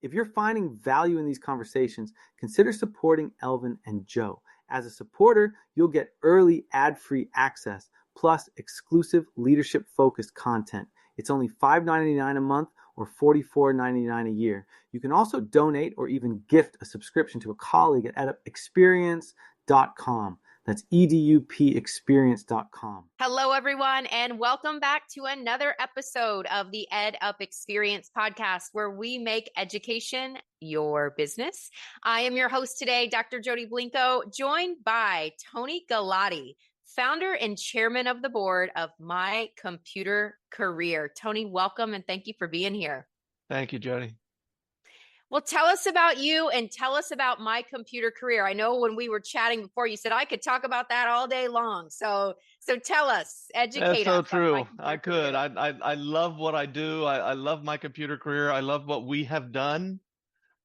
If you're finding value in these conversations, consider supporting Elvin and Joe. As a supporter, you'll get early ad-free access, plus exclusive leadership-focused content. It's only $5.99 a month or $44.99 a year. You can also donate or even gift a subscription to a colleague at edupexperience.com. That's edupexperience.com. Hello, everyone, and welcome back to another episode of the EdUp Experience podcast, where we make education your business. I am your host today, Dr. Jody Blinko, joined by Tony Galati, founder and chairman of the board of My Computer Career. Tony, welcome, and thank you for being here. Thank you, Jody. Well, tell us about you and tell us about My Computer Career. I know when we were chatting before, you said I could talk about that all day long. So tell us, educate us. That's so true. I could. I love what I do. I love My Computer Career. I love what we have done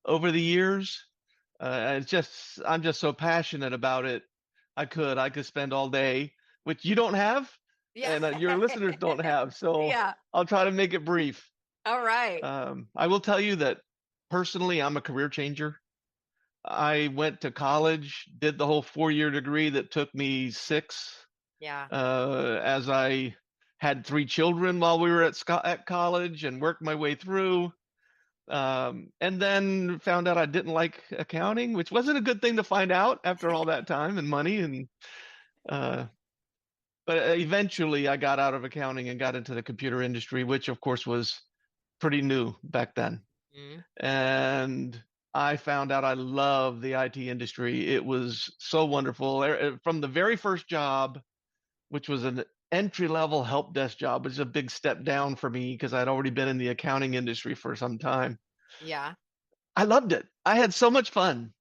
over the years. I'm just so passionate about it. I could spend all day, which you don't have, and your listeners don't have. So yeah. I'll try to make it brief. All right. I will tell you that personally, I'm a career changer. I went to college, did the whole 4-year degree that took me 6. Yeah. As I had 3 children while we were at college and worked my way through. And then found out I didn't like accounting, which wasn't a good thing to find out after all that time and money. And but eventually I got out of accounting and got into the computer industry, which of course was pretty new back then. And I found out I love the IT industry. It was so wonderful. From the very first job, which was an entry-level help desk job, which is a big step down for me because I'd already been in the accounting industry for some time. Yeah. I loved it. I had so much fun.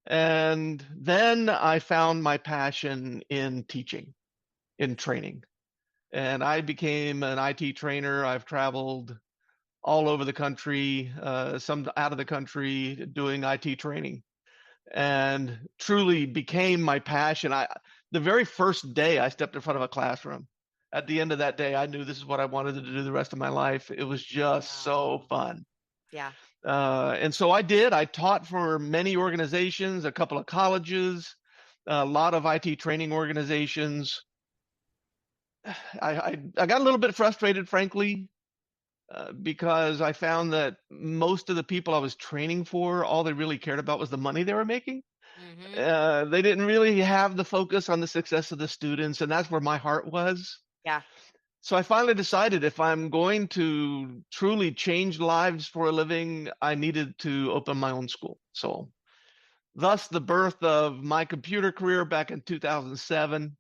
And then I found my passion in teaching, in training. And I became an IT trainer. I've traveled all over the country, some out of the country, doing IT training, and truly became my passion. The very first day I stepped in front of a classroom, at the end of that day, I knew this is what I wanted to do the rest of my life. It was just so fun. Yeah. And so I did. I taught for many organizations, a couple of colleges, a lot of IT training organizations. I got a little bit frustrated, frankly, because I found that most of the people I was training for, all they really cared about was the money they were making. Mm-hmm. They didn't really have the focus on the success of the students, and that's where my heart was. Yeah. So I finally decided if I'm going to truly change lives for a living, I needed to open my own school. So thus the birth of My Computer Career back in 2007.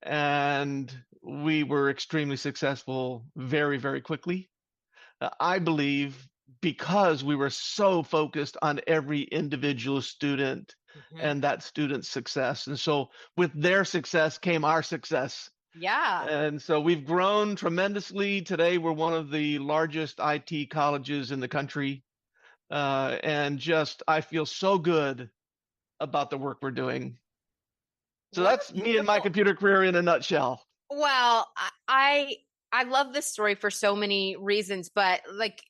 And we were extremely successful very, very quickly. I believe because we were so focused on every individual student and that student's success. And so with their success came our success. Yeah. And so we've grown tremendously. Today, we're one of the largest IT colleges in the country. And just, I feel so good about the work we're doing. So that's me and My Computer Career in a nutshell. Well, I love this story for so many reasons, but like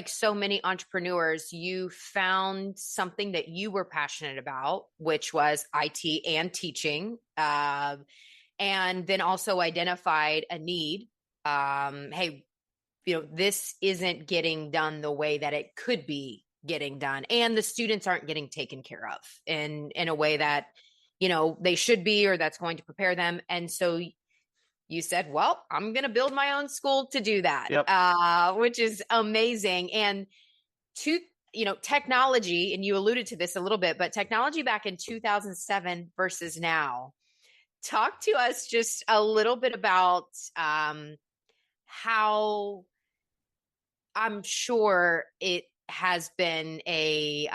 so many entrepreneurs, you found something that you were passionate about, which was IT and teaching, and then also identified a need. Hey, this isn't getting done the way that it could be getting done, and the students aren't getting taken care of in a way that they should be, or that's going to prepare them. And so you said, well, I'm going to build my own school to do that, yep. Which is amazing. And technology, and you alluded to this a little bit, but technology back in 2007 versus now, talk to us just a little bit about how I'm sure it has been a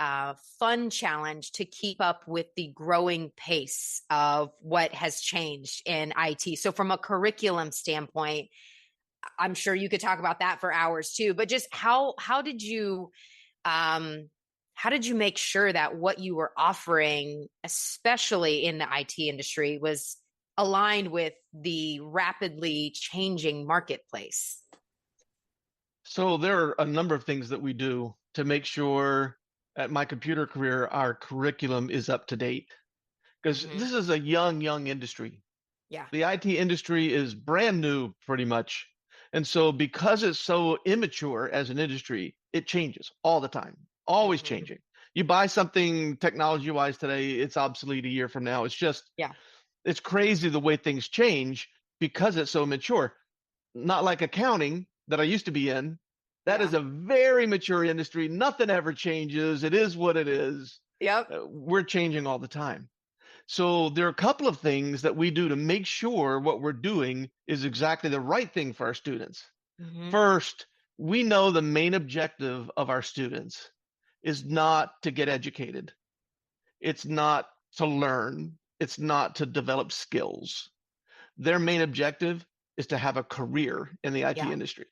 fun challenge to keep up with the growing pace of what has changed in IT. So from a curriculum standpoint, I'm sure you could talk about that for hours too, but just how did you make sure that what you were offering, especially in the IT industry, was aligned with the rapidly changing marketplace? So there are a number of things that we do to make sure at my computer career, our curriculum is up to date. Because this is a young industry. Yeah. The IT industry is brand new pretty much. And so because it's so immature as an industry, it changes all the time, always changing. You buy something technology wise today, it's obsolete a year from now. It's just, it's crazy the way things change because it's so mature. Not like accounting that I used to be in. That is a very mature industry. Nothing ever changes. It is what it is. Yep. We're changing all the time. So there are a couple of things that we do to make sure what we're doing is exactly the right thing for our students. First, we know the main objective of our students is not to get educated. It's not to learn. It's not to develop skills. Their main objective is to have a career in the IT industry.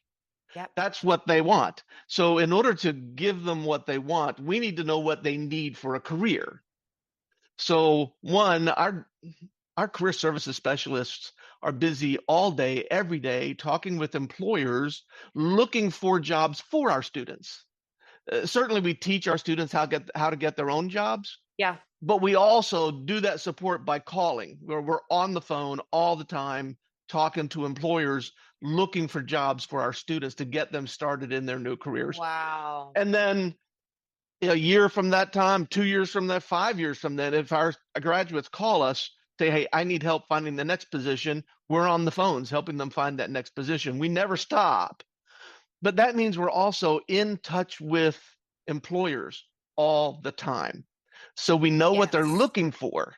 That's what they want. So in order to give them what they want, we need to know what they need for a career. So one, our career services specialists are busy all day, every day, talking with employers, looking for jobs for our students. Certainly, we teach our students how to get their own jobs. Yeah. But we also do that support by calling, where we're on the phone all the time, talking to employers, looking for jobs for our students to get them started in their new careers. Wow. And then a year from that time, 2 years from that, 5 years from then, if our graduates call us, say, hey, I need help finding the next position, we're on the phones helping them find that next position. We never stop. But that means we're also in touch with employers all the time. So we know what they're looking for.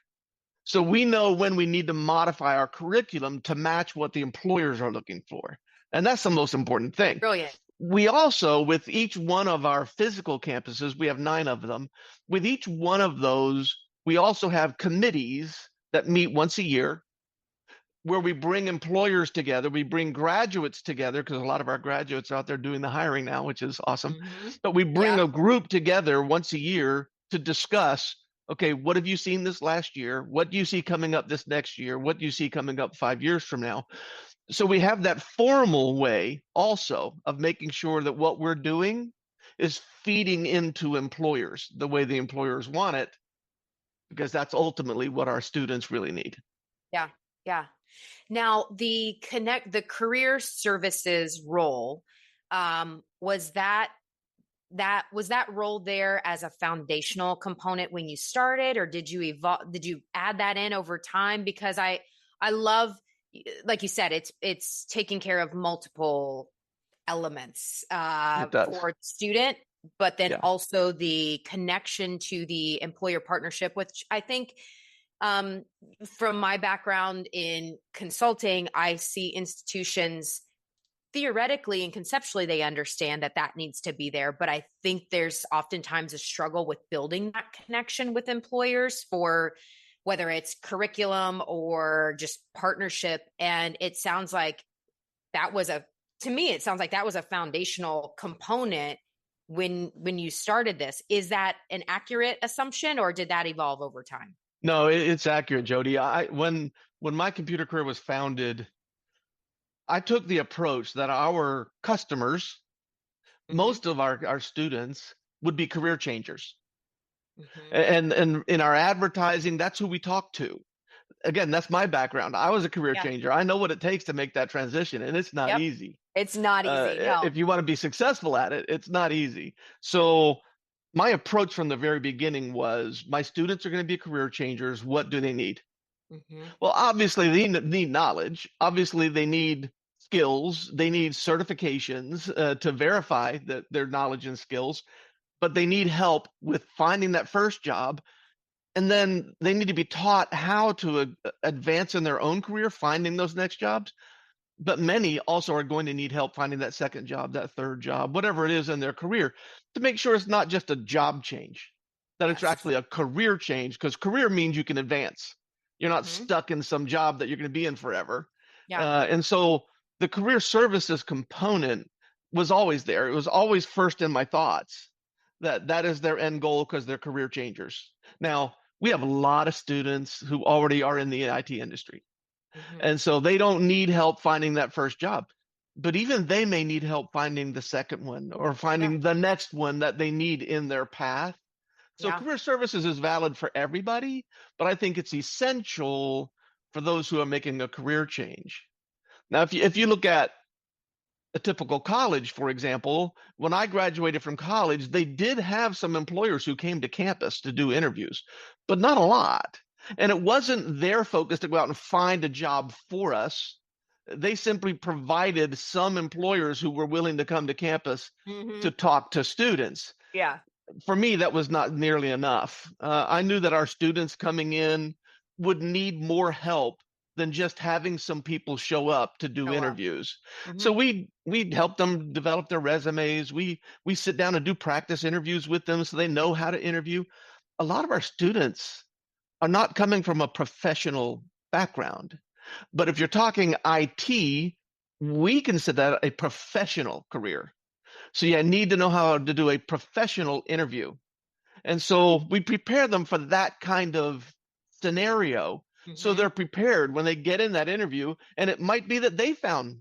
So we know when we need to modify our curriculum to match what the employers are looking for. And that's the most important thing. Brilliant. We also, with each one of our physical campuses, we have 9 of them. With each one of those, we also have committees that meet once a year where we bring employers together. We bring graduates together because a lot of our graduates are out there doing the hiring now, which is awesome. But we bring a group together once a year to discuss, okay, what have you seen this last year? What do you see coming up this next year? What do you see coming up 5 years from now? So we have that formal way also of making sure that what we're doing is feeding into employers the way the employers want it, because that's ultimately what our students really need. Yeah. Yeah. Now, the career services role, was that role there as a foundational component when you started, or did you add that in over time? Because I love, like you said, it's taking care of multiple elements for the student, but then also the connection to the employer partnership, which I think, from my background in consulting, I see institutions theoretically and conceptually, they understand that needs to be there. But I think there's oftentimes a struggle with building that connection with employers for whether it's curriculum or just partnership. And it sounds like to me, it sounds like that was a foundational component when you started this. Is that an accurate assumption, or did that evolve over time? No, it's accurate, Jody. When my computer career was founded, I took the approach that our customers, most of our students, would be career changers. And in our advertising, that's who we talk to. Again, that's my background. I was a career changer. I know what it takes to make that transition, and it's not easy. It's not easy. No. If you want to be successful at it, it's not easy. So my approach from the very beginning was, my students are going to be career changers. What do they need? Well, obviously they need knowledge. Obviously they need skills. They need certifications to verify their knowledge and skills, but they need help with finding that first job. And then they need to be taught how to advance in their own career, finding those next jobs. But many also are going to need help finding that second job, that third job, whatever it is in their career, to make sure it's not just a job change, that it's actually a career change, because career means you can advance. You're not stuck in some job that you're going to be in forever. And so the career services component was always there. It was always first in my thoughts that is their end goal, because they're career changers. Now, we have a lot of students who already are in the IT industry. And so they don't need help finding that first job. but even they may need help finding the second one or Yeah. finding the next one that they need in their path. So Yeah. career services is valid for everybody, but I think it's essential for those who are making a career change. Now, if you look at a typical college, for example, when I graduated from college, they did have some employers who came to campus to do interviews, but not a lot. And it wasn't their focus to go out and find a job for us. They simply provided some employers who were willing to come to campus Mm-hmm. to talk to students. Yeah. For me, that was not nearly enough. I knew that our students coming in would need more help than just having some people show up to do Show up. interviews. Mm-hmm. So we help them develop their resumes. We sit down and do practice interviews with them so they know how to interview. A lot of our students are not coming from a professional background. But if you're talking IT, we consider that a professional career. So you need to know how to do a professional interview. And so we prepare them for that kind of scenario. So Mm-hmm. they're prepared when they get in that interview. And it might be that they found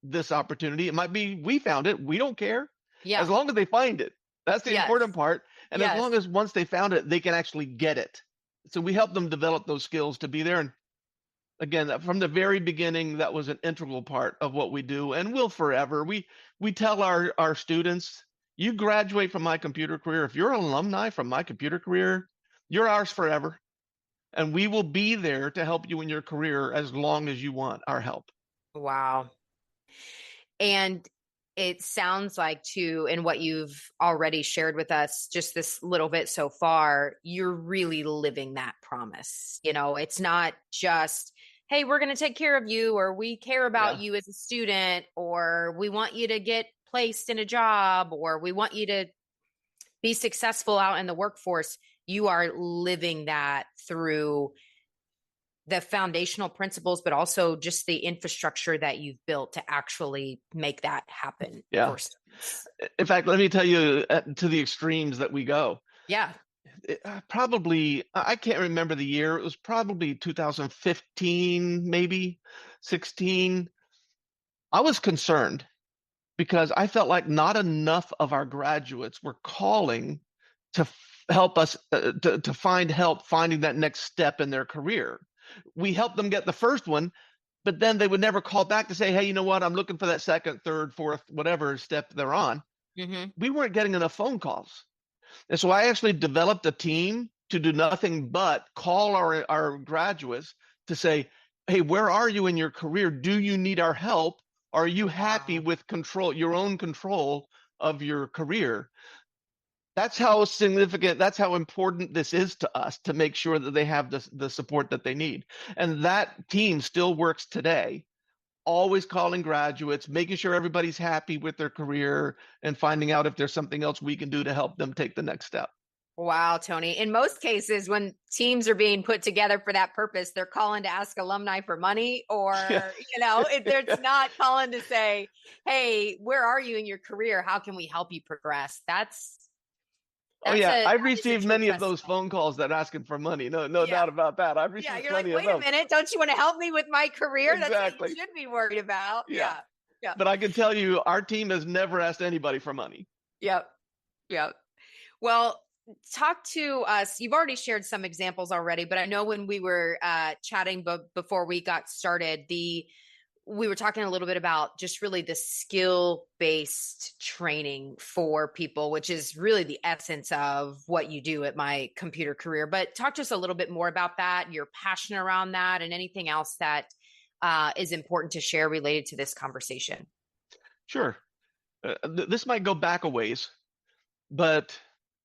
this opportunity. It might be we found it. We don't care. Yeah. As long as they find it. That's the Yes. important part. And as Yes. long as once they found it, they can actually get it. So we help them develop those skills to be there. And again, from the very beginning, that was an integral part of what we do and will forever. We tell our students, you graduate from my computer career. If you're an alumni from my computer career, you're ours forever. And we will be there to help you in your career as long as you want our help. Wow. And it sounds like, too, in what you've already shared with us, just this little bit so far, you're really living that promise. You know, it's not just, hey, we're going to take care of you, or we care about you as a student, or we want you to get placed in a job, or we want you to be successful out in the workforce. You are living that through the foundational principles, but also just the infrastructure that you've built to actually make that happen. Yeah. For students. In fact, let me tell you to the extremes that we go. Yeah. Probably, I can't remember the year. It was probably 2015, maybe 16. I was concerned because I felt like not enough of our graduates were calling to help us to find help finding that next step in their career. We helped them get the first one, but then they would never call back to say, hey, you know what? I'm looking for that second, third, fourth, whatever step they're on. Mm-hmm. We weren't getting enough phone calls. And so I actually developed a team to do nothing but call our graduates to say, hey, where are you in your career? Do you need our help? Are you happy with your own control of your career? That's how significant, that's how important this is to us to make sure that they have the support that they need. And that team still works today, always calling graduates, making sure everybody's happy with their career and finding out if there's something else we can do to help them take the next step. Wow, Tony. In most cases, when teams are being put together for that purpose, they're calling to ask alumni for money, or, if they're not calling to say, hey, where are you in your career? How can we help you progress? I've received many of those phone calls that asking for money. No doubt about that. I've received plenty of them. Wait a minute. Don't you want to help me with my career? Exactly. That's what you should be worried about. Yeah. But I can tell you, our team has never asked anybody for money. Yep. Well, talk to us. You've already shared some examples already, but I know when we were chatting before we got started, we were talking a little bit about just really the skill-based training for people, which is really the essence of what you do at my computer career. But talk to us a little bit more about that, your passion around that, and anything else that is important to share related to this conversation. Sure. This might go back a ways, but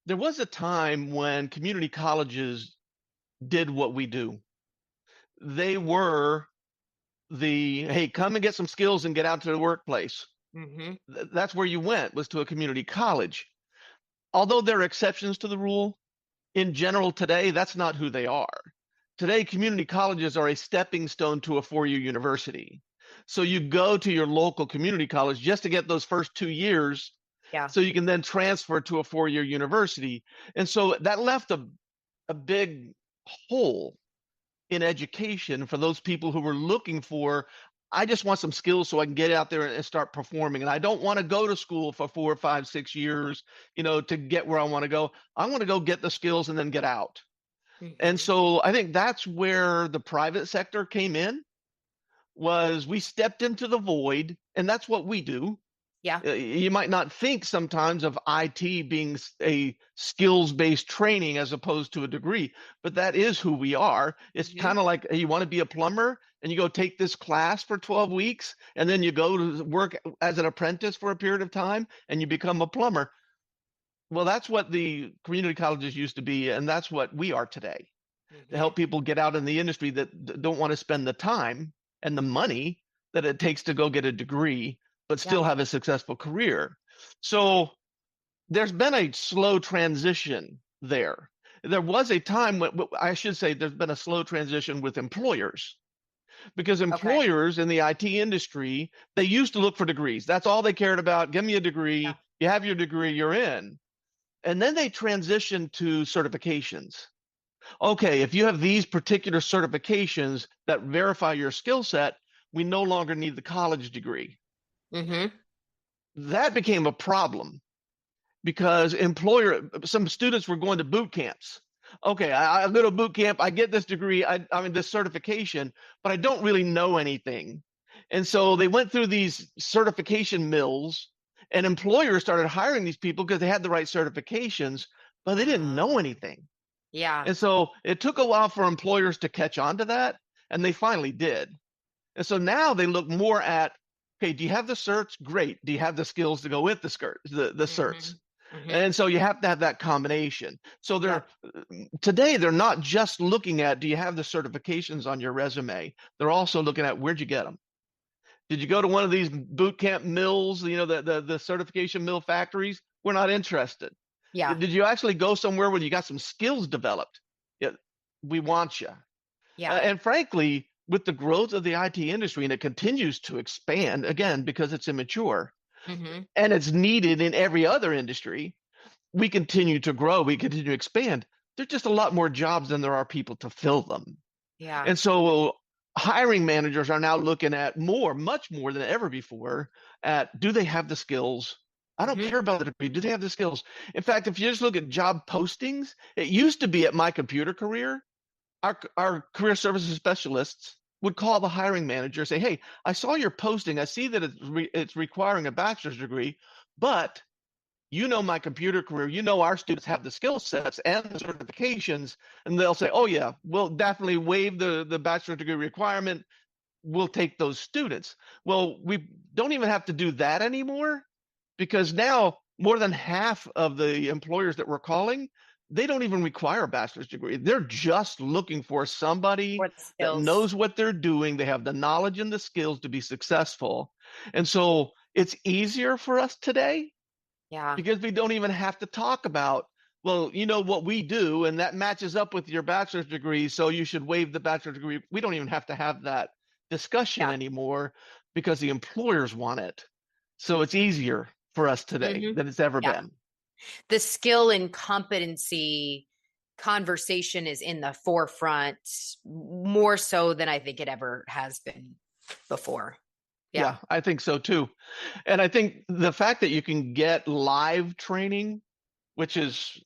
there was a time when community colleges did what we do. They were hey, come and get some skills and get out to the workplace. Mm-hmm. That's where you went, was to a community college. Although there are exceptions to the rule, in general today, that's not who they are. Today, community colleges are a stepping stone to a four-year university. So you go to your local community college just to get those first 2 years, so you can then transfer to a four-year university. And so that left a big hole in education for those people who were looking for I just want some skills so I can get out there and start performing. And I don't want to go to school for 4, 5, 6 years, to get where I want to go. I want to go get the skills and then get out. And so I think that's where the private sector came in, was we stepped into the void, and that's what we do. Yeah. You might not think sometimes of IT being a skills-based training as opposed to a degree, but that is who we are. It's kind of like, you want to be a plumber and you go take this class for 12 weeks and then you go to work as an apprentice for a period of time and you become a plumber. Well, that's what the community colleges used to be, and that's what we are today, to help people get out in the industry that don't want to spend the time and the money that it takes to go get a degree, but still have a successful career. So there's been a slow transition there. There was a time when, I should say, there's been a slow transition with employers, because employers in the IT industry, they used to look for degrees. That's all they cared about. Give me a degree. Yeah. You have your degree, you're in. And then they transitioned to certifications. Okay, if you have these particular certifications that verify your skill set, we no longer need the college degree. That became a problem because some students were going to boot camps. Okay, I go to boot camp, I get this degree, I mean this certification, but I don't really know anything. And so they went through these certification mills, and employers started hiring these people because they had the right certifications, but they didn't know anything. Yeah. And so it took a while for employers to catch on to that, and they finally did. And so now they look more at, okay, do you have the certs? Great. Do you have the skills to go with the certs? And so you have to have that combination. So today they're not just looking at, do you have the certifications on your resume? They're also looking at, where'd you get them? Did you go to one of these boot camp mills, the certification mill factories? We're not interested. Yeah. Did you actually go somewhere where you got some skills developed? Yeah, we want you. Yeah. And frankly, with the growth of the IT industry, and it continues to expand, again, because it's immature, and it's needed in every other industry, we continue to grow, we continue to expand. There's just a lot more jobs than there are people to fill them. Yeah. And so hiring managers are now looking at much more than ever before, at, do they have the skills? I don't care about the degree. Do they have the skills? In fact, if you just look at job postings, it used to be at my computer career, our career services specialists would call the hiring manager and say, hey, I saw your posting. I see that it's requiring a bachelor's degree, but my computer career, our students have the skill sets and the certifications. And they'll say, oh yeah, we'll definitely waive the bachelor's degree requirement. We'll take those students. Well, we don't even have to do that anymore, because now more than half of the employers that we're calling, they don't even require a bachelor's degree. They're just looking for somebody that knows what they're doing. They have the knowledge and the skills to be successful. And so it's easier for us today, because we don't even have to talk about, well, what we do, and that matches up with your bachelor's degree, so you should waive the bachelor's degree. We don't even have to have that discussion anymore, because the employers want it. So it's easier for us today than it's ever been. The skill and competency conversation is in the forefront more so than I think it ever has been before. Yeah, I think so too. And I think the fact that you can get live training, which is,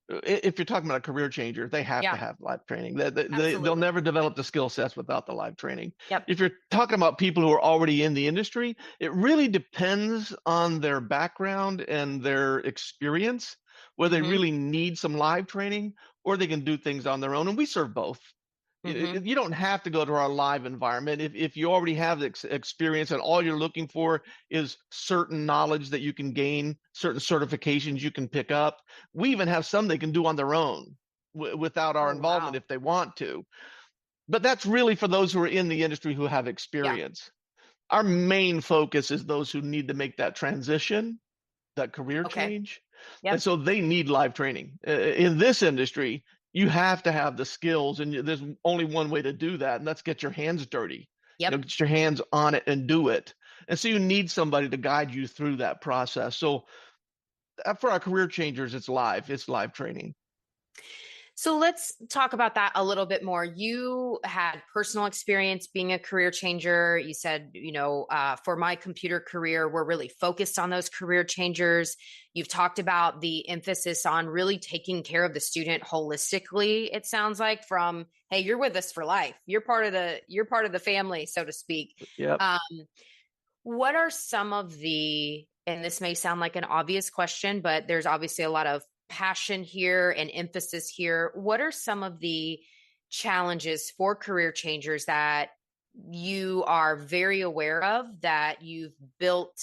if you're talking about a career changer, they have to have live training. They'll never develop the skill sets without the live training. If you're talking about people who are already in the industry, it really depends on their background and their experience, whether they really need some live training or they can do things on their own. And we serve both. You don't have to go to our live environment. If you already have the experience and all you're looking for is certain knowledge that you can gain, certain certifications you can pick up. We even have some they can do on their own without our involvement if they want to. But that's really for those who are in the industry who have experience. Our main focus is those who need to make that transition, that career change. And so they need live training. In this industry, you have to have the skills, and there's only one way to do that, and that's get your hands dirty. Get your hands on it and do it. And so you need somebody to guide you through that process. So for our career changers, it's live training. So let's talk about that a little bit more. You had personal experience being a career changer. You said, for my computer career, we're really focused on those career changers. You've talked about the emphasis on really taking care of the student holistically. It sounds like from, hey, you're with us for life. You're part of the family, so to speak. Yep. What are some of and this may sound like an obvious question, but there's obviously a lot of passion here and emphasis here. What are some of the challenges for career changers that you are very aware of, that you've built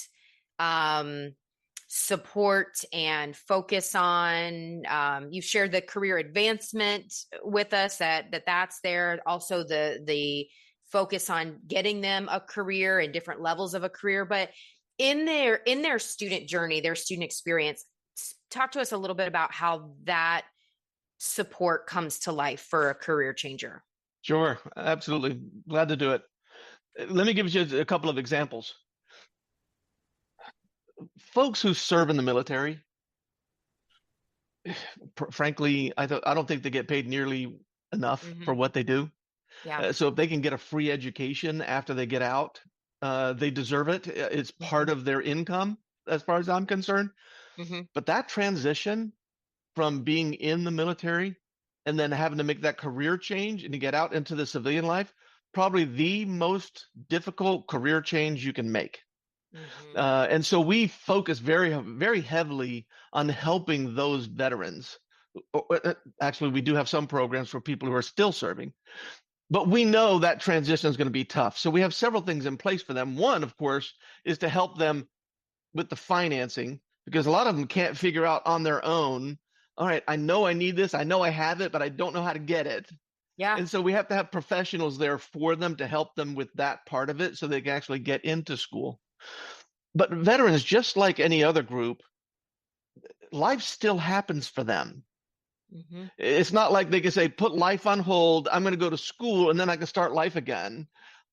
support and focus on? You've shared the career advancement with us that's there. Also the focus on getting them a career and different levels of a career, but in their student journey, their student experience, talk to us a little bit about how that support comes to life for a career changer. Sure, absolutely. Glad to do it. Let me give you a couple of examples. Folks who serve in the military, frankly, I don't think they get paid nearly enough for what they do. Yeah. So if they can get a free education after they get out, they deserve it. It's part of their income, as far as I'm concerned. But that transition from being in the military and then having to make that career change and to get out into the civilian life, probably the most difficult career change you can make. And so we focus very, very heavily on helping those veterans. Actually, we do have some programs for people who are still serving, but we know that transition is going to be tough. So we have several things in place for them. One, of course, is to help them with the financing, because a lot of them can't figure out on their own. All right, I know I need this. I know I have it, but I don't know how to get it. Yeah. And so we have to have professionals there for them to help them with that part of it so they can actually get into school. But veterans, just like any other group, life still happens for them. It's not like they can say, put life on hold, I'm going to go to school, and then I can start life again.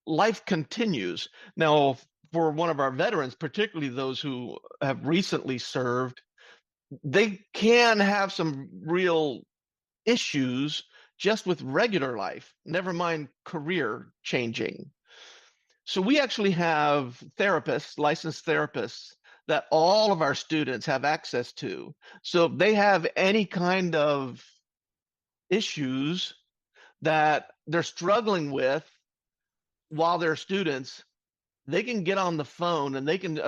Life continues. Now, for one of our veterans, particularly those who have recently served, they can have some real issues just with regular life, never mind career changing. So we actually have therapists, licensed therapists, that all of our students have access to. So if they have any kind of issues that they're struggling with while they're students, they can get on the phone and they can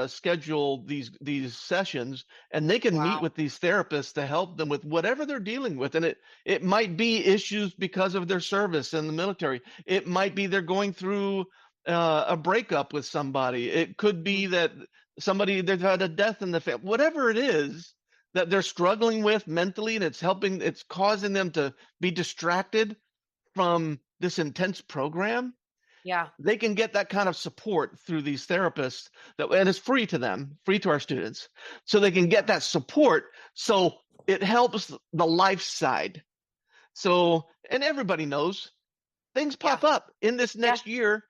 schedule these sessions, and they can meet with these therapists to help them with whatever they're dealing with. And it might be issues because of their service in the military. It might be they're going through a breakup with somebody. It could be that they've had a death in the family. Whatever it is that they're struggling with mentally, and it's causing them to be distracted from this intense program. Yeah. They can get that kind of support through these therapists, and it's free to them, free to our students. So they can get that support. So it helps the life side. So, and everybody knows things pop up in this next year.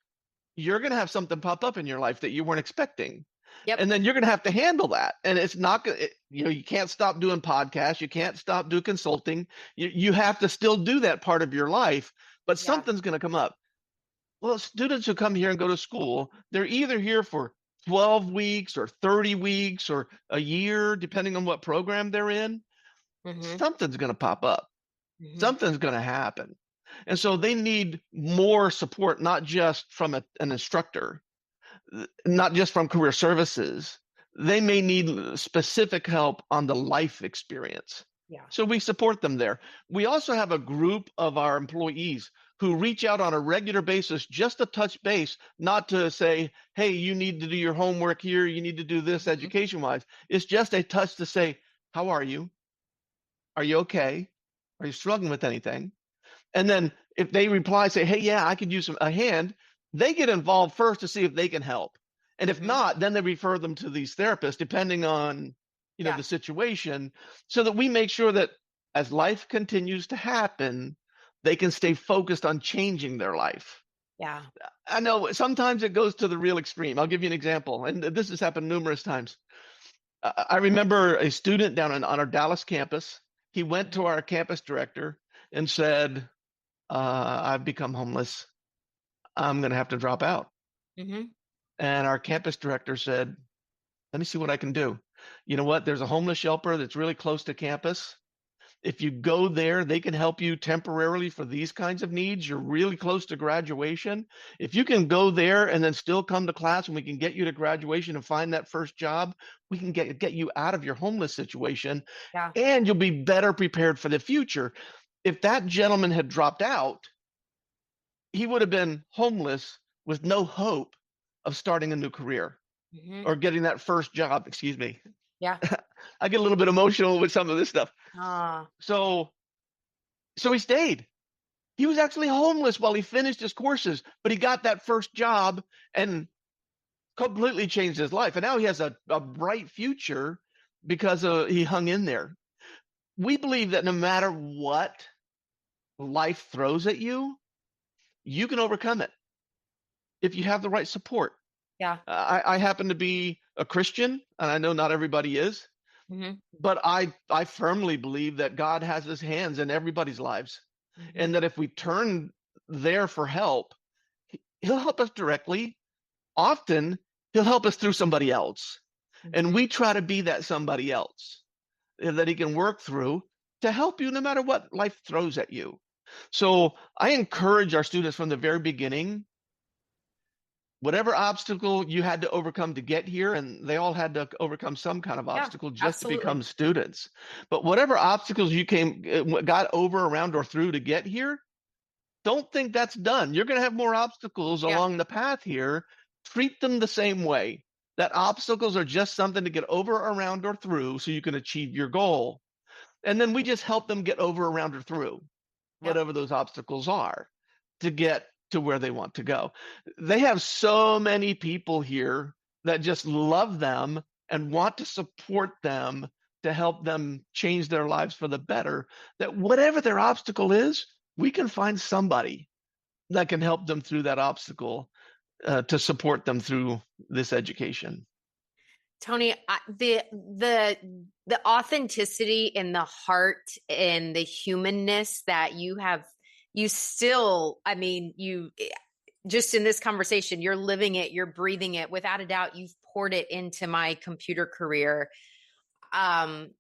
You're going to have something pop up in your life that you weren't expecting. Yep. And then you're going to have to handle that. And it's not going to, you can't stop doing podcasts. You can't stop doing consulting. You have to still do that part of your life, but something's going to come up. Well, students who come here and go to school, they're either here for 12 weeks or 30 weeks or a year, depending on what program they're in. Something's going to pop up. Something's going to happen. And so they need more support, not just from an instructor, not just from career services. They may need specific help on the life experience. So we support them there. We also have a group of our employees who reach out on a regular basis just to touch base, not to say, hey, you need to do your homework here, you need to do this education-wise. It's just a touch to say, how are you? Are you okay? Are you struggling with anything? And then if they reply, say, hey, yeah, I could use a hand, they get involved first to see if they can help. And if not, then they refer them to these therapists, depending on the situation, so that we make sure that as life continues to happen, they can stay focused on changing their life. Yeah. I know sometimes it goes to the real extreme. I'll give you an example. And this has happened numerous times. I remember a student down on our Dallas campus. he went to our campus director and said, I've become homeless. I'm going to have to drop out. Mm-hmm. And our campus director said, let me see what I can do. You know what? There's a homeless shelter that's really close to campus. If you go there, they can help you temporarily for these kinds of needs. You're really close to graduation. If you can go there and then still come to class and we can get you to graduation and find that first job, we can get you out of your homeless situation, Yeah. and you'll be better prepared for the future. If that gentleman had dropped out, he would have been homeless with no hope of starting a new career Mm-hmm. or getting that first job. Excuse me. Yeah. I get a little bit emotional with some of this stuff. Ah. So he stayed. He was actually homeless while he finished his courses, but he got that first job and completely changed his life. And now he has a bright future because he hung in there. We believe that no matter what life throws at you, you can overcome it if you have the right support. Yeah. I happen to be a Christian, and I know not everybody is, Mm-hmm. but I firmly believe that God has his hands in everybody's lives, Mm-hmm. and that if we turn there for help, he'll help us directly. Often, he'll help us through somebody else, and we try to be that somebody else that he can work through to help you no matter what life throws at you. So I encourage our students from the very beginning, whatever obstacle you had to overcome to get here, and they all had to overcome some kind of obstacle just to become students. But whatever obstacles you got over, around, or through to get here, don't think that's done. You're going to have more obstacles along the path here. Treat them the same way. That obstacles are just something to get over, around, or through so you can achieve your goal. And then we just help them get over, around, or through whatever those obstacles are to get to where they want to go. They have so many people here that just love them and want to support them to help them change their lives for the better, that whatever their obstacle is, we can find somebody that can help them through that obstacle to support them through this education. Tony, the authenticity and the heart and the humanness that you have, you still, I mean, you just in this conversation, you're living it, you're breathing it. Without a doubt, you've poured it into my computer career. That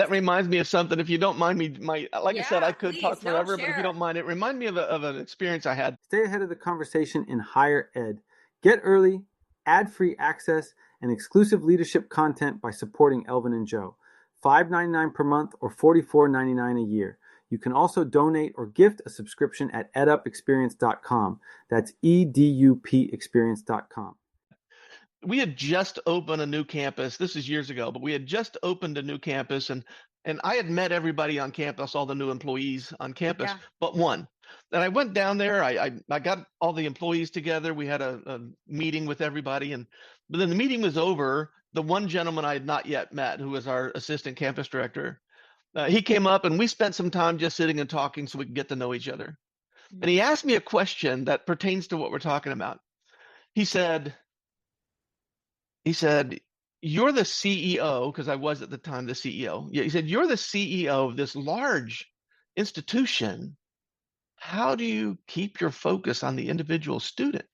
reminds me of something. If you don't mind me, I said, I could talk forever, but if you don't mind, it reminded me of an experience I had. Stay ahead of the conversation in higher ed. Get early, ad-free access, and exclusive leadership content by supporting Elvin and Joe. $5.99 per month or $44.99 a year. You can also donate or gift a subscription at edupexperience.com. That's edupexperience.com. We had just opened a new campus. This is years ago, but we had just opened a new campus, and I had met everybody on campus, all the new employees on campus, but one. And I went down there. I got all the employees together. We had a meeting with everybody, but then the meeting was over. The one gentleman I had not yet met, who was our assistant campus director, he came up and we spent some time just sitting and talking so we could get to know each other. And he asked me a question that pertains to what we're talking about. He said, you're the CEO, because I was at the time the CEO. Yeah, he said, you're the CEO of this large institution. How do you keep your focus on the individual student?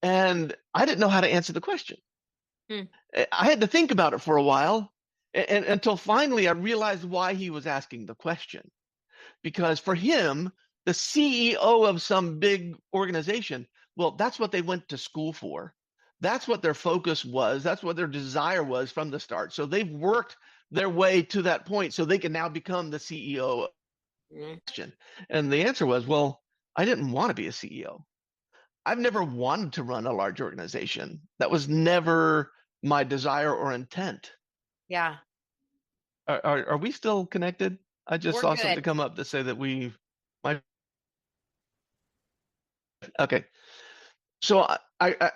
And I didn't know how to answer the question. I had to think about it for a while, and until finally I realized why he was asking the question. Because for him, the CEO of some big organization, well, that's what they went to school for. That's what their focus was. That's what their desire was from the start. So they've worked their way to that point so they can now become the CEO. And the answer was, well, I didn't want to be a CEO. I've never wanted to run a large organization. That was never my desire or intent. Yeah. Are we still connected? I just saw something come up to say that okay. So I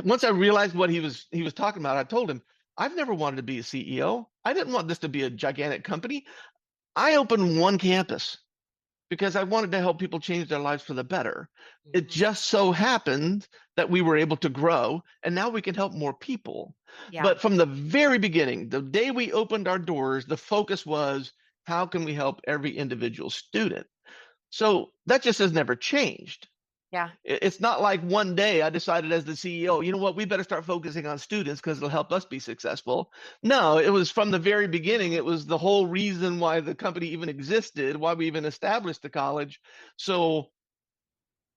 once I realized what he was talking about, I told him, I've never wanted to be a CEO. I didn't want this to be a gigantic company. I opened one campus. because I wanted to help people change their lives for the better. It Mhm. just so happened that we were able to grow, and now we can help more people. Yeah. But from the very beginning, the day we opened our doors, the focus was, how can we help every individual student? So that just has never changed. Yeah. It's not like one day I decided as the CEO, you know what, we better start focusing on students because it'll help us be successful. No, it was from the very beginning. It was the whole reason why the company even existed, why we even established the college. So,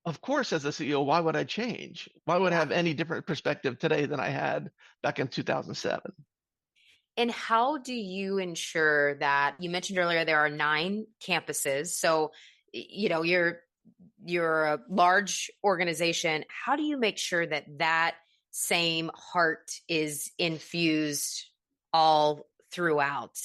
of course, as a CEO, why would I change? Why would I Yeah. have any different perspective today than I had back in 2007? And how do you ensure that you mentioned earlier there are 9 campuses? So, you're a large organization. How do you make sure that that same heart is infused all throughout?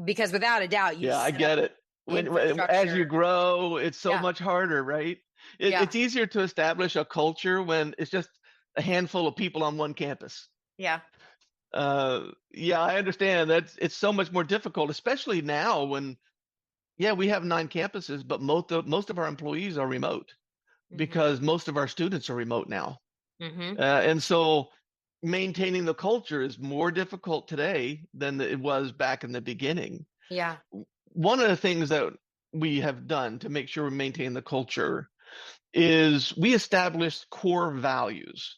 Because without a doubt, you've Yeah, I set up get it. As you infrastructure. grow, it's so Yeah. much harder, right? Yeah. It's easier to establish a culture when it's just a handful of people on one campus. Yeah. Yeah, I understand that it's so much more difficult, especially now when, yeah, we have 9 campuses, but most of our employees are remote Hmm. because most of our students are remote now. Hmm. And so maintaining the culture is more difficult today than it was back in the beginning. Yeah. One of the things that we have done to make sure we maintain the culture is we established core values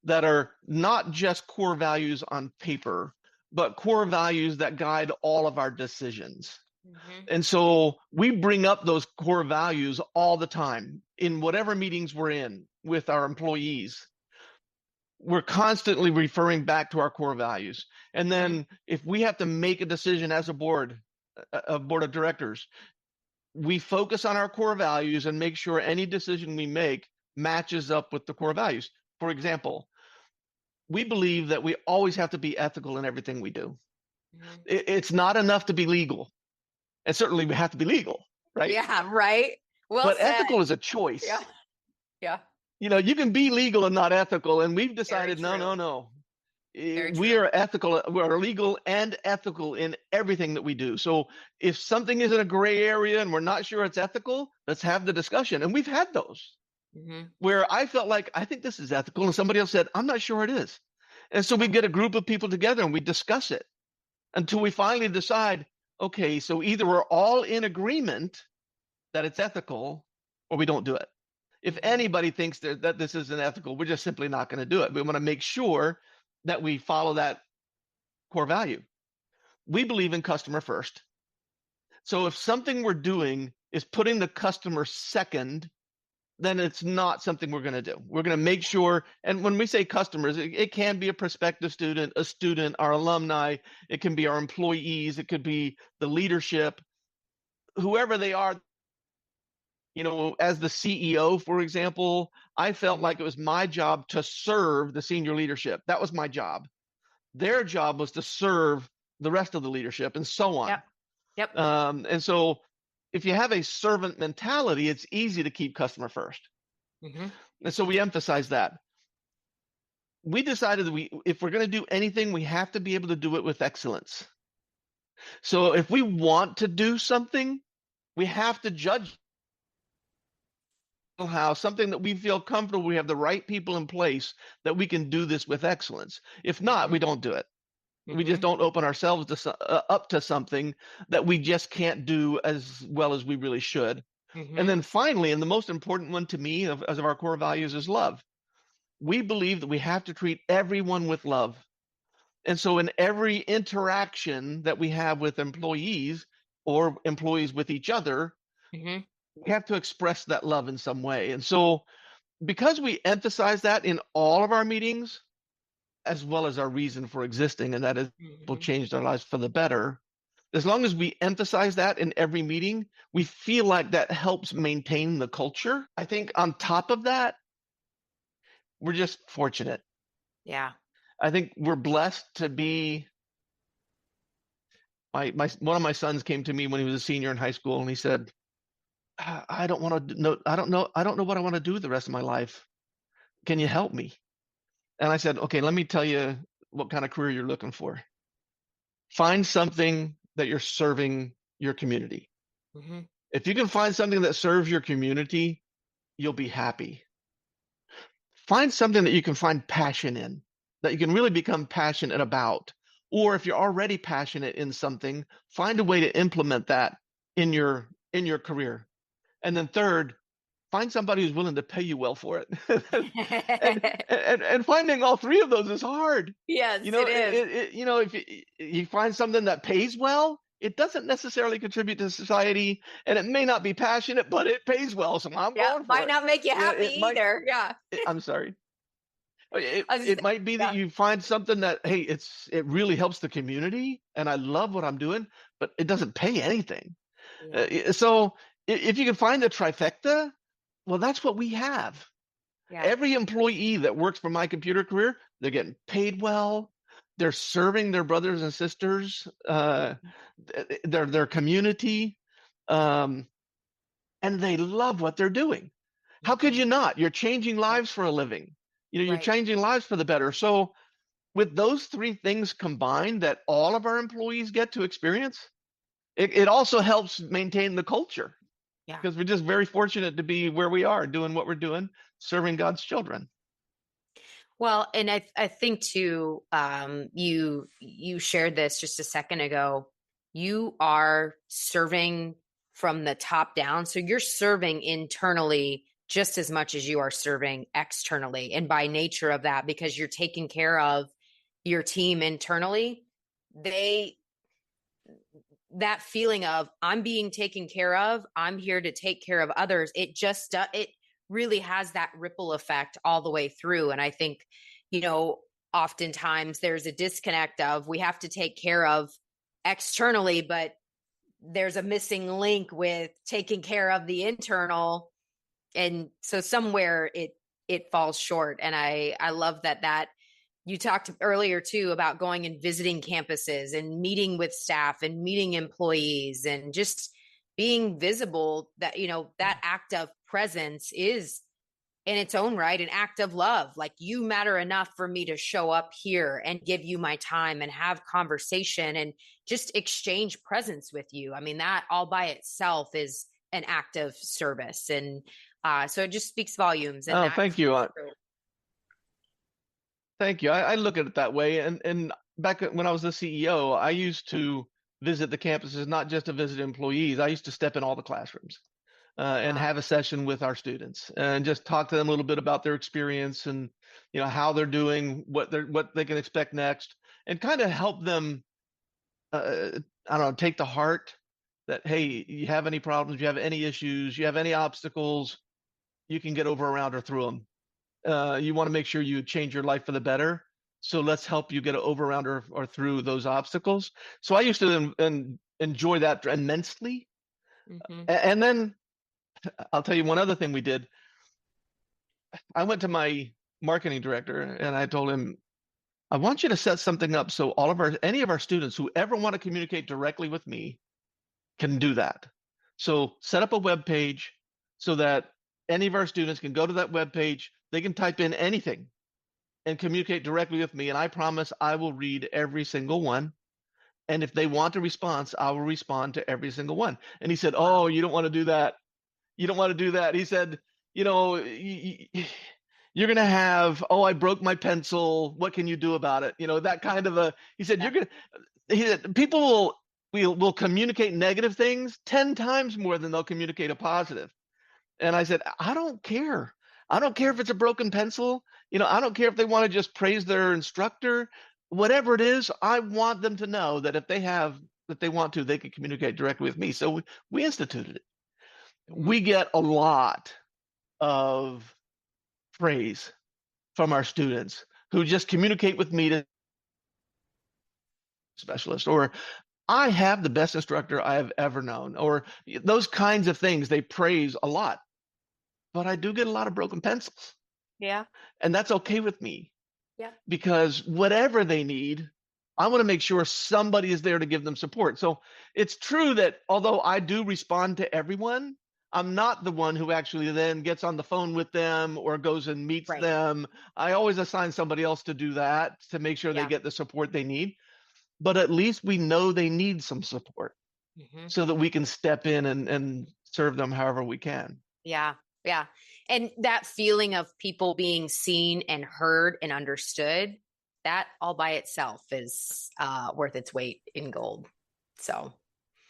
that are not just core values on paper, but core values that guide all of our decisions. Hmm. And so we bring up those core values all the time in whatever meetings we're in with our employees. We're constantly referring back to our core values. And Hmm. then if we have to make a decision as a board of directors, we focus on our core values and make sure any decision we make matches up with the core values. For example, we believe that we always have to be ethical in everything we do. Hmm. It's not enough to be legal. And certainly we have to be legal, right? Yeah. Right. Well But said. ethical is a Yeah. choice. Yeah. You can be legal and not ethical. And we've Very decided, no, true. no, no. Very We true. are ethical. We are legal and ethical in everything that we do. So if something is in a gray area and we're not sure it's ethical, let's have the discussion. And we've had those Hmm. where I felt like, I think this is ethical. And somebody else said, I'm not sure it is. And so we get a group of people together and we discuss it until we finally decide, okay, so either we're all in agreement that it's ethical or we don't do it. If Hmm. anybody thinks that this isn't ethical, we're just simply not going to do it. We want to make sure that we follow that core value. We believe in customer first. So if something we're doing is putting the customer second, then it's not something we're going to do. We're going to make sure, and when we say customers, it can be a prospective student, a student, our alumni, it can be our employees, it could be the leadership, whoever they are. As the CEO, for example, I felt like it was my job to serve the senior leadership. That was my job. Their job was to serve the rest of the leadership and so on. Yep. Yep. And so if you have a servant mentality, it's easy to keep customer first. Hmm. And so we emphasize that. We decided that if we're going to do anything, we have to be able to do it with excellence. So if we want to do something, we have to judge how something that we feel comfortable, we have the right people in place that we can do this with excellence. If not, Hmm. we don't do it. We just Hmm. don't open ourselves up to something that we just can't do as well as we really should. And Hmm. then finally, and the most important one to me as of our core values is love. We believe that we have to treat everyone with love. And so in every interaction that we have with employees or employees with each other, Hmm. we have to express that love in some way. And so because we emphasize that in all of our meetings, as well as our reason for existing, and that is people Hmm. change their lives for the better, as long as we emphasize that in every meeting, we feel like that helps maintain the culture. I think on top of that, we're just fortunate. Yeah. I think we're blessed to be. My one of my sons came to me when he was a senior in high school, and he said, I don't want to know. I don't know what I want to do the rest of my life. Can you help me?" And I said, "Okay, let me tell you what kind of career you're looking for. Find something that you're serving your community. Mhm. If you can find something that serves your community, you'll be happy. Find something that you can find passion in, that you can really become passionate about. Or if you're already passionate in something, find a way to implement that in your career. And then third, find somebody who's willing to pay you well for it. And finding all three of those is hard. Yes, it is. If you find something that pays well, it doesn't necessarily contribute to society, and it may not be passionate, but it pays well, so I'm Yeah, going for might it. not make you happy It might. either. Yeah. I'm sorry. It I was it might be that yeah. you find something that, hey, it really helps the community, and I love what I'm doing, but it doesn't pay anything. Yeah. So if you can find the trifecta, well, that's what we have. Yeah. Every employee that works for my computer career, they're getting paid well. They're serving their brothers and sisters, their community, um, and they love what they're doing. How could Mhm. you not? You're changing Right. lives for a living. You're Right. changing lives for the better. So with those three things combined that all of our employees get to experience, it also helps maintain the culture Yeah. because we're just very fortunate to be where we are, doing what we're doing, serving God's children. Well, and I think too, you shared this just a second ago. You are serving from the top down, so you're serving internally just as much as you are serving externally. And by nature of that, because you're taking care of your team internally, they that feeling of I'm being taken care of, I'm here to take care of others. It really has that ripple effect all the way through. And I think, oftentimes there's a disconnect of we have to take care of externally, but there's a missing link with taking care of the internal. And so somewhere it falls short. And I love that you talked earlier too about going and visiting campuses and meeting with staff and meeting employees and just being visible, that that act of presence is in its own right an act of love. Like, you matter enough for me to show up here and give you my time and have conversation and just exchange presence with you. I mean, that all by itself is an act of service. And so it just speaks volumes. And Oh, that's thank you. true. Thank you. I look at it that way. And back when I was the CEO, I used to visit the campuses, not just to visit employees. I used to step in all the classrooms and Wow. have a session with our students and just talk to them a little bit about their experience and how they're doing, what they can expect next, and kind of help them. I don't know, take to heart that, hey, you have any problems, you have any issues, you have any obstacles, you can get over, around, or through them. You want to make sure you change your life for the better. So let's help you get over, around, or through those obstacles. So I used to enjoy that immensely. Mm-hmm. And then I'll tell you one other thing we did. I went to my marketing director and I told him, I want you to set something up so any of our students who ever want to communicate directly with me can do that. So set up a web page so that any of our students can go to that web page. They can type in anything and communicate directly with me. And I promise I will read every single one. And if they want a response, I will respond to every single one. And he said, Wow. oh, you don't want to do that. You don't want to do that. He said, you're going to have, oh, I broke my pencil. What can you do about it? That kind of he said, people will communicate negative things 10 times more than they'll communicate a positive. And I said, I don't care. I don't care if it's a broken pencil. I don't care if they want to just praise their instructor. Whatever it is, I want them to know that if they want to, they can communicate directly with me. So we instituted it. We get a lot of praise from our students who just communicate with me to specialist, or I have the best instructor I have ever known, or those kinds of things. They praise a lot, but I do get a lot of broken pencils. Yeah. And that's okay with me. Yeah. Because whatever they need, I want to make sure somebody is there to give them support. So it's true that although I do respond to everyone, I'm not the one who actually then gets on the phone with them or goes and meets Right. them. I always assign somebody else to do that to make sure they Yeah. get the support they need. But at least we know they need some support. Mm-hmm. so that we can step in and serve them however we can. Yeah. Yeah. And that feeling of people being seen and heard and understood, that all by itself is worth its weight in gold. So,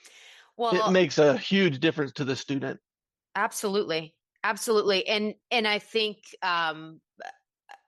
It well, makes a huge difference to the student. absolutely. Absolutely. And I think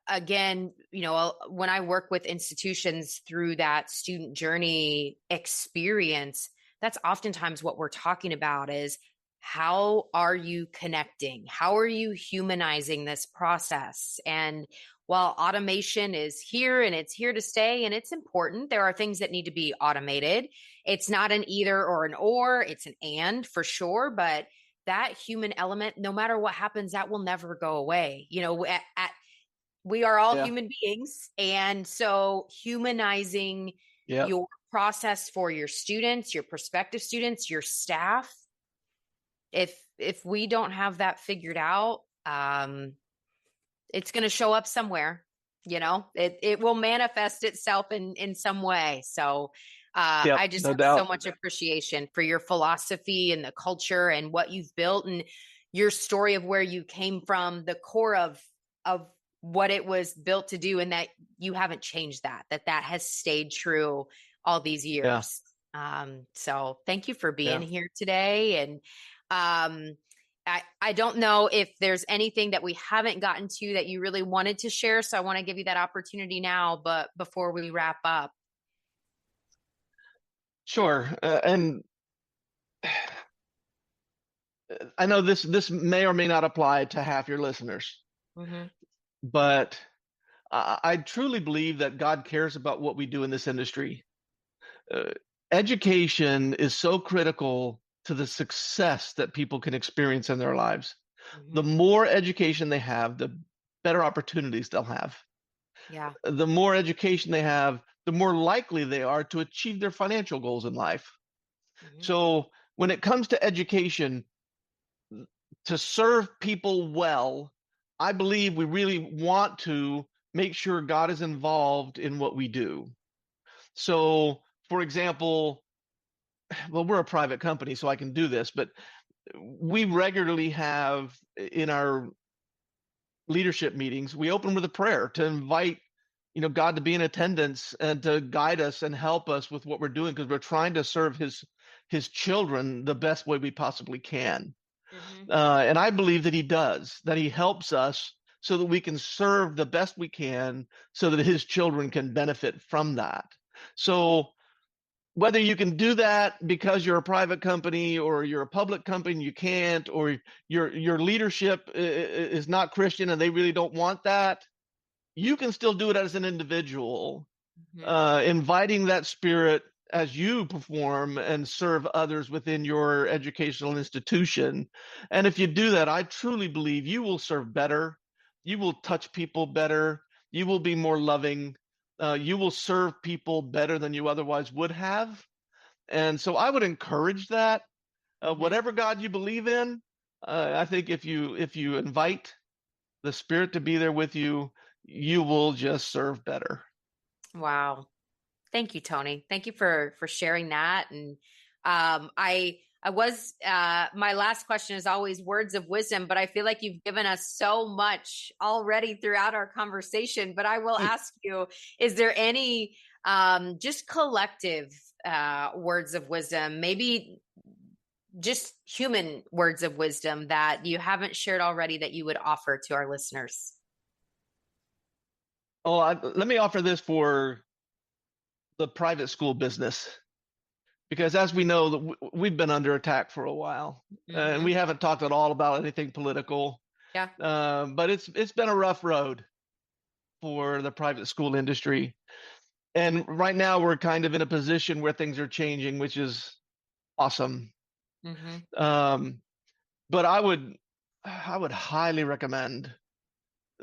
again, when I work with institutions through that student journey experience, that's oftentimes what we're talking about is how are you connecting? How are you humanizing this process? And while automation is here and it's here to stay and it's important, there are things that need to be automated. It's not an either or an or, it's an and for sure. But that human element, no matter what happens, that will never go away. We are all human beings. And so humanizing your process for your students, your prospective students, your staff, if we don't have that figured out, it's going to show up somewhere. It will manifest itself in some way. So I just have so much appreciation for your philosophy and the culture and what you've built and your story of where you came from, the core of what it was built to do, and that you haven't changed that has stayed true all these years. So thank you for being here today. And I don't know if there's anything that we haven't gotten to that you really wanted to share. So I want to give you that opportunity now, but before we wrap up. Sure. And I know this may or may not apply to half your listeners, but I truly believe that God cares about what we do in this industry. Education is so critical to the success that people can experience in their lives. The more education they have, the better opportunities they'll have. Yeah. The more education they have, the more likely they are to achieve their financial goals in life. So when it comes to education, to serve people well, I believe we really want to make sure God is involved in what we do. So, for example, well, we're a private company, so I can do this, but we regularly have in our leadership meetings, we open with a prayer to invite God to be in attendance and to guide us and help us with what we're doing, because we're trying to serve his children the best way we possibly can. And I believe that he does, that he helps us so that we can serve the best we can so that his children can benefit from that. So whether you can do that because you're a private company or you're a public company, you can't, or your leadership is not Christian and they really don't want that, you can still do it as an individual, inviting that spirit as you perform and serve others within your educational institution. And if you do that, I truly believe you will serve better, you will touch people better, you will be more loving, you will serve people better than you otherwise would have. And so I would encourage that. Whatever God you believe in, I think if you invite the Spirit to be there with you, you will just serve better. Wow. Thank you, Tony. Thank you for sharing that. And I was my last question is always words of wisdom, but I feel like you've given us so much already throughout our conversation. But I will ask you, is there any just collective words of wisdom, maybe just human words of wisdom that you haven't shared already that you would offer to our listeners? Oh, let me offer this for the private school business, because as we know, we've been under attack for a while, and we haven't talked at all about anything political. Yeah. But it's been a rough road for the private school industry. And right now we're kind of in a position where things are changing, which is awesome. But I would highly recommend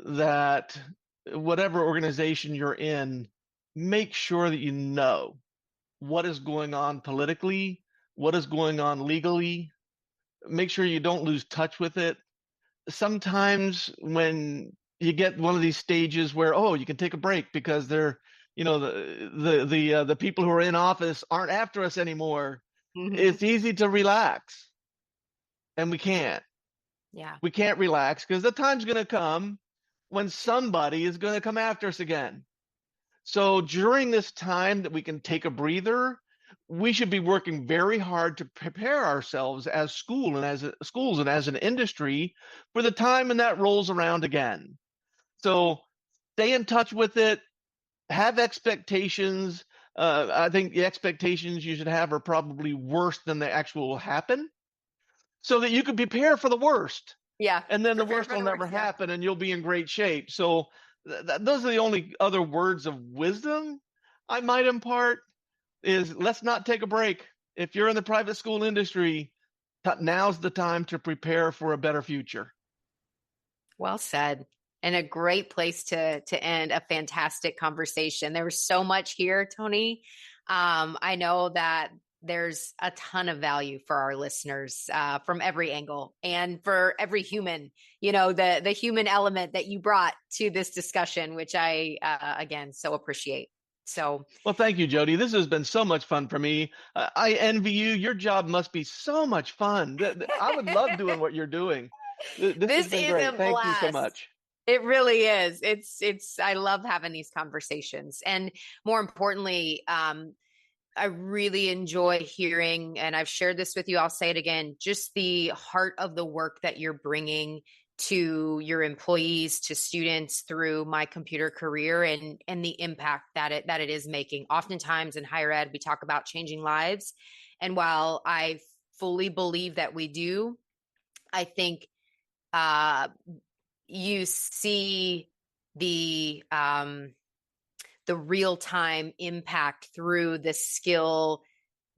that whatever organization you're in, make sure that you know what is going on politically, what is going on legally. Make sure you don't lose touch with it. Sometimes when you get one of these stages where, oh, you can take a break because they're, the people who are in office aren't after us anymore, it's easy to relax, and we can't. Yeah. We can't relax because the time's going to come when somebody is going to come after us again. So during this time that we can take a breather, we should be working very hard to prepare ourselves as schools and as an industry for the time when that rolls around again. So stay in touch with it, have expectations. I think the expectations you should have are probably worse than the actual happen, so that you can prepare for the worst. Yeah. And then the Prepare worst for will the never worst, yeah. happen, and you'll be in great shape. So those are the only other words of wisdom I might impart is let's not take a break. If you're in the private school industry, now's the time to prepare for a better future. Well said. And a great place to end a fantastic conversation. There was so much here, Tony. I know that there's a ton of value for our listeners from every angle and for every human, the human element that you brought to this discussion, which I, again, so appreciate. So, well, thank you, Jody. This has been so much fun for me. I envy you. Your job must be so much fun. I would love doing what you're doing. This has this been is a great. Thank you so blast. much. It really is. I love having these conversations. And more importantly, I really enjoy hearing, and I've shared this with you, I'll say it again, just the heart of the work that you're bringing to your employees, to students through My Computer Career, and the impact that it is making. Oftentimes in higher ed, we talk about changing lives. And while I fully believe that we do, I think you see the real-time impact through the skill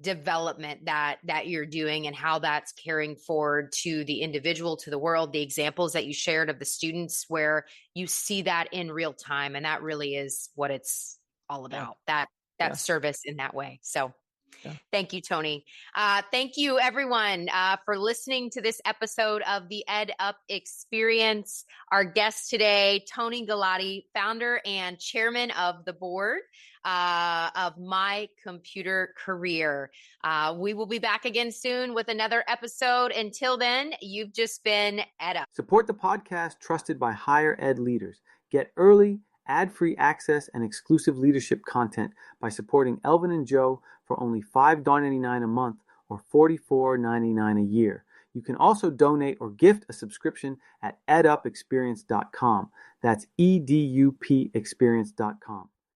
development that you're doing and how that's carrying forward to the individual, to the world, the examples that you shared of the students where you see that in real time. And that really is what it's all about, that service in that way. So thank you, Tony. Thank you, everyone, for listening to this episode of the EdUp Experience. Our guest today, Tony Galati, founder and chairman of the board of My Computer Career. We will be back again soon with another episode. Until then, you've just been EdUp. Support the podcast trusted by higher ed leaders. Get early, ad-free access, and exclusive leadership content by supporting Elvin and Joe for only $5.99 a month or $44.99 a year. You can also donate or gift a subscription at edupexperience.com. That's edupexperience.com.